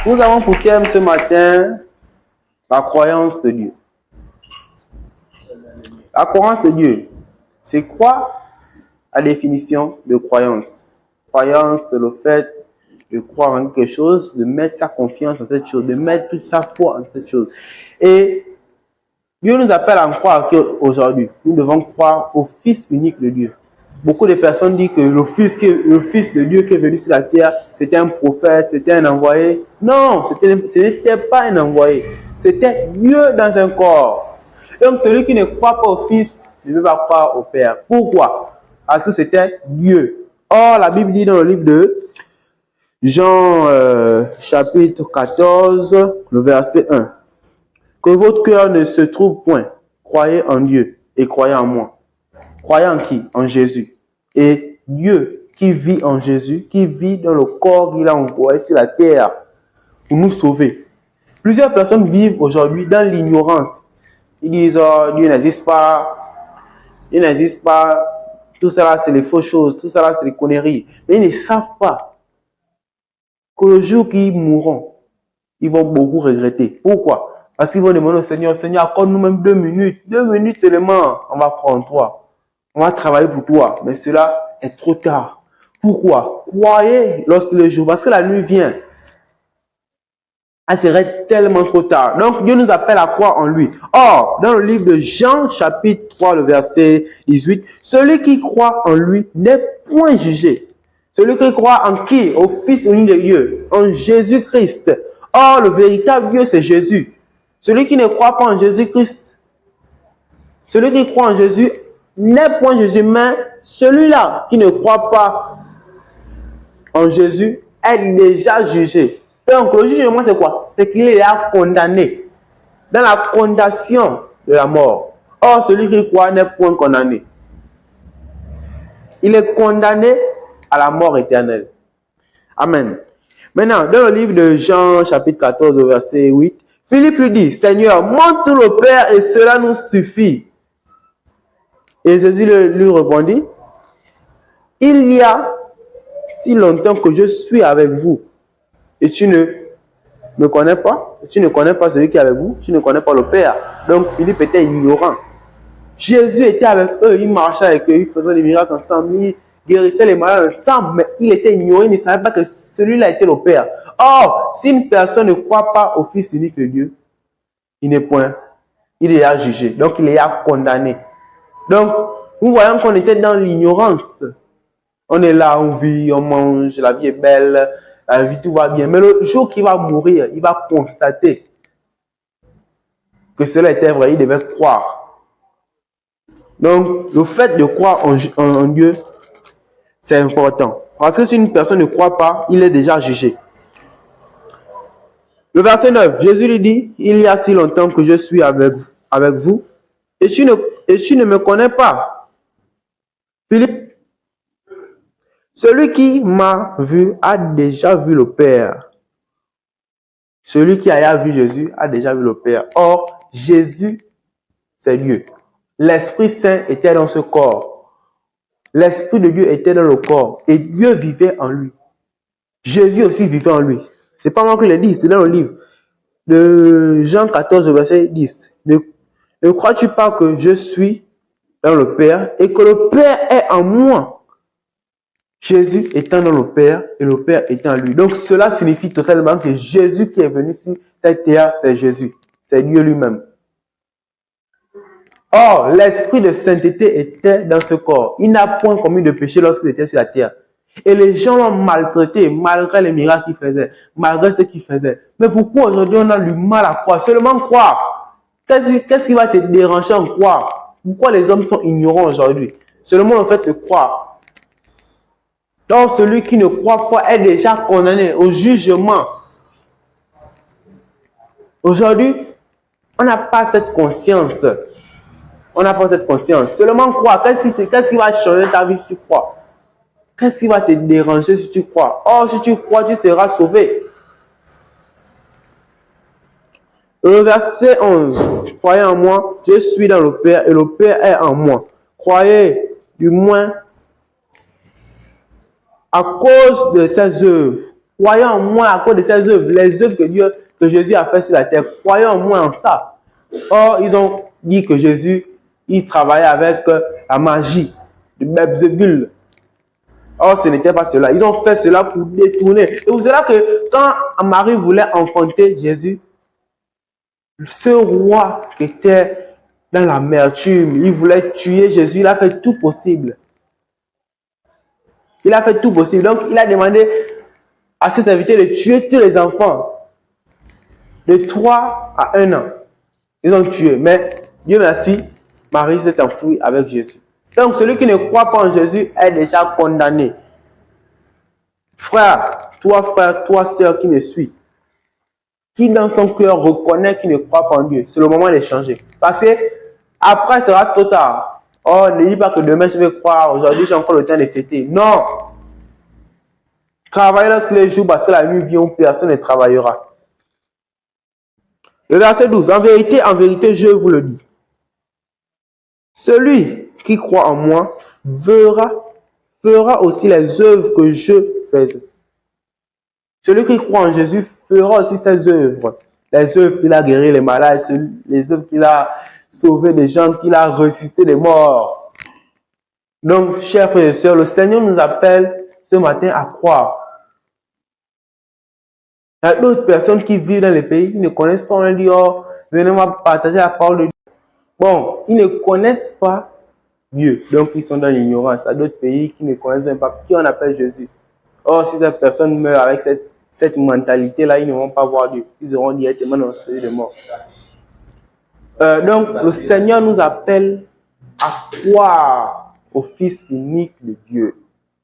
Nous avons pour thème ce matin la croyance de Dieu. La croyance de Dieu, c'est quoi la définition de croyance? Croyance, c'est le fait de croire en quelque chose, de mettre sa confiance en cette chose, de mettre toute sa foi en cette chose. Et Dieu nous appelle à croire qu'aujourd'hui, nous devons croire au Fils unique de Dieu. Beaucoup de personnes disent que le Fils de Dieu qui est venu sur la terre, c'était un prophète, c'était un envoyé. Non, ce n'était pas un envoyé. C'était Dieu dans un corps. Donc celui qui ne croit pas au Fils ne peut pas croire au Père. Pourquoi? Parce que c'était Dieu. Or, la Bible dit dans le livre de Jean chapitre 14, le verset 1. Que votre cœur ne se trouble point. Croyez en Dieu et croyez en moi. Croyez en qui? En Jésus. Et Dieu qui vit en Jésus, qui vit dans le corps qu'il a envoyé sur la terre pour nous sauver. Plusieurs personnes vivent aujourd'hui dans l'ignorance. Ils disent, oh, Dieu n'existe pas. Dieu n'existe pas. Tout ça, c'est les fausses choses. Tout ça, c'est les conneries. Mais ils ne savent pas que le jour qu'ils mourront, ils vont beaucoup regretter. Pourquoi? Parce qu'ils vont demander au Seigneur, Seigneur, accorde-nous même 2 minutes. 2 minutes seulement, on va croire en toi. On va travailler pour toi. Mais cela est trop tard. Pourquoi? Croyez lorsque le jour, parce que la nuit vient. Elle serait tellement trop tard. Donc Dieu nous appelle à croire en lui. Or, dans le livre de Jean, chapitre 3, le verset 18, celui qui croit en lui n'est point jugé. Celui qui croit en qui? Au Fils unique de Dieu, en Jésus-Christ. Or, le véritable Dieu, c'est Jésus. Celui qui ne croit pas en Jésus-Christ, celui qui croit en Jésus n'est point Jésus, mais celui-là qui ne croit pas en Jésus est déjà jugé. Donc, le jugement, c'est quoi? C'est qu'il est déjà condamné dans la condamnation de la mort. Or, celui qui croit n'est point condamné. Il est condamné à la mort éternelle. Amen. Maintenant, dans le livre de Jean, chapitre 14, verset 8, Philippe lui dit, Seigneur, montre-nous le Père et cela nous suffit. Et Jésus lui répondit, il y a si longtemps que je suis avec vous et tu ne me connais pas, tu ne connais pas celui qui est avec vous, tu ne connais pas le Père. Donc Philippe était ignorant. Jésus était avec eux, il marchait avec eux, il faisait des miracles ensemble, il guérissait les malades ensemble, mais il était ignoré, il ne savait pas que celui-là était le Père. Or, si une personne ne croit pas au Fils unique de Dieu, il n'est point, il est déjà jugé, donc il est déjà condamné. Donc, nous voyons qu'on était dans l'ignorance. On est là, on vit, on mange, la vie est belle, la vie, tout va bien. Mais le jour qu'il va mourir, il va constater que cela était vrai, il devait croire. Donc, le fait de croire en Dieu, c'est important. Parce que si une personne ne croit pas, il est déjà jugé. Le verset 9, Jésus lui dit, il y a si longtemps que je suis avec vous, et tu ne me connais pas. Philippe, celui qui m'a vu a déjà vu le Père. Celui qui a vu Jésus a déjà vu le Père. Or, Jésus, c'est Dieu. L'Esprit Saint était dans ce corps. L'Esprit de Dieu était dans le corps. Et Dieu vivait en lui. Jésus aussi vivait en lui. C'est pas moi qui le dis, c'est dans le livre de Jean 14, verset 10. Ne crois-tu pas que je suis dans le Père et que le Père est en moi? Jésus étant dans le Père et le Père étant en lui. Donc cela signifie totalement que Jésus qui est venu sur cette terre, c'est Jésus. C'est Dieu lui-même. Or, l'esprit de sainteté était dans ce corps. Il n'a point commis de péché lorsqu'il était sur la terre. Et les gens l'ont maltraité malgré les miracles qu'il faisait, malgré ce qu'il faisait. Mais pourquoi aujourd'hui on a du mal à croire? Seulement croire. Qu'est-ce qui va te déranger en croire? Pourquoi les hommes sont ignorants aujourd'hui? Seulement le fait de croire. Donc celui qui ne croit pas est déjà condamné au jugement. Aujourd'hui, on n'a pas cette conscience. On n'a pas cette conscience. Seulement croire. Qu'est-ce qui va changer ta vie si tu crois? Qu'est-ce qui va te déranger si tu crois? Or, si tu crois, tu seras sauvé. Le verset 11. Croyez en moi, je suis dans le Père et le Père est en moi. Croyez, du moins, à cause de ses œuvres. Croyons en moi à cause de ses œuvres, les œuvres que Jésus a fait sur la terre. Croyons en moi en ça. Or, ils ont dit que Jésus, il travaillait avec la magie de Belzébul. Or, ce n'était pas cela. Ils ont fait cela pour détourner. Et c'est là que quand Marie voulait enfanter Jésus, ce roi qui était dans l'amertume, il voulait tuer Jésus, il a fait tout possible. Il a fait tout possible. Donc, il a demandé à ses invités de tuer tous les enfants de 3 à 1 an. Ils ont tué. Mais Dieu merci, Marie s'est enfouie avec Jésus. Donc, celui qui ne croit pas en Jésus est déjà condamné. Frère, toi, sœur qui me suis, qui dans son cœur reconnaît qu'il ne croit pas en Dieu, c'est le moment de changer. Parce que après, ce sera trop tard. Oh, ne dis pas que demain je vais croire, aujourd'hui j'ai encore le temps de fêter. Non! Travaillez lorsque les jours, parce que la nuit vient où personne ne travaillera. Le verset 12. En vérité, je vous le dis. Celui qui croit en moi fera aussi les œuvres que je faisais. Celui qui croit en Jésus fera aussi ses œuvres. Les œuvres qu'il a guéri les malades, les œuvres qu'il a sauvé des gens, qu'il a ressuscité des morts. Donc, chers frères et sœurs, le Seigneur nous appelle ce matin à croire. Il y a d'autres personnes qui vivent dans les pays qui ne connaissent pas, on leur dit, oh, venez moi partager la parole de Dieu. Bon, ils ne connaissent pas Dieu, donc ils sont dans l'ignorance. Il y a d'autres pays qui ne connaissent même pas qui on appelle Jésus. Or, si cette personne meurt avec cette mentalité-là, ils ne vont pas voir Dieu. Ils auront directement dans le série de mort. Donc, le Seigneur nous appelle à croire au Fils unique de Dieu.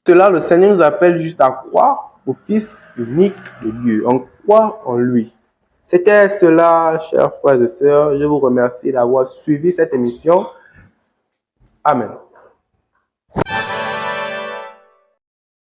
Cela, le Seigneur nous appelle juste à croire au Fils unique de Dieu. On croit en lui. C'était cela, chers frères et sœurs. Je vous remercie d'avoir suivi cette émission. Amen.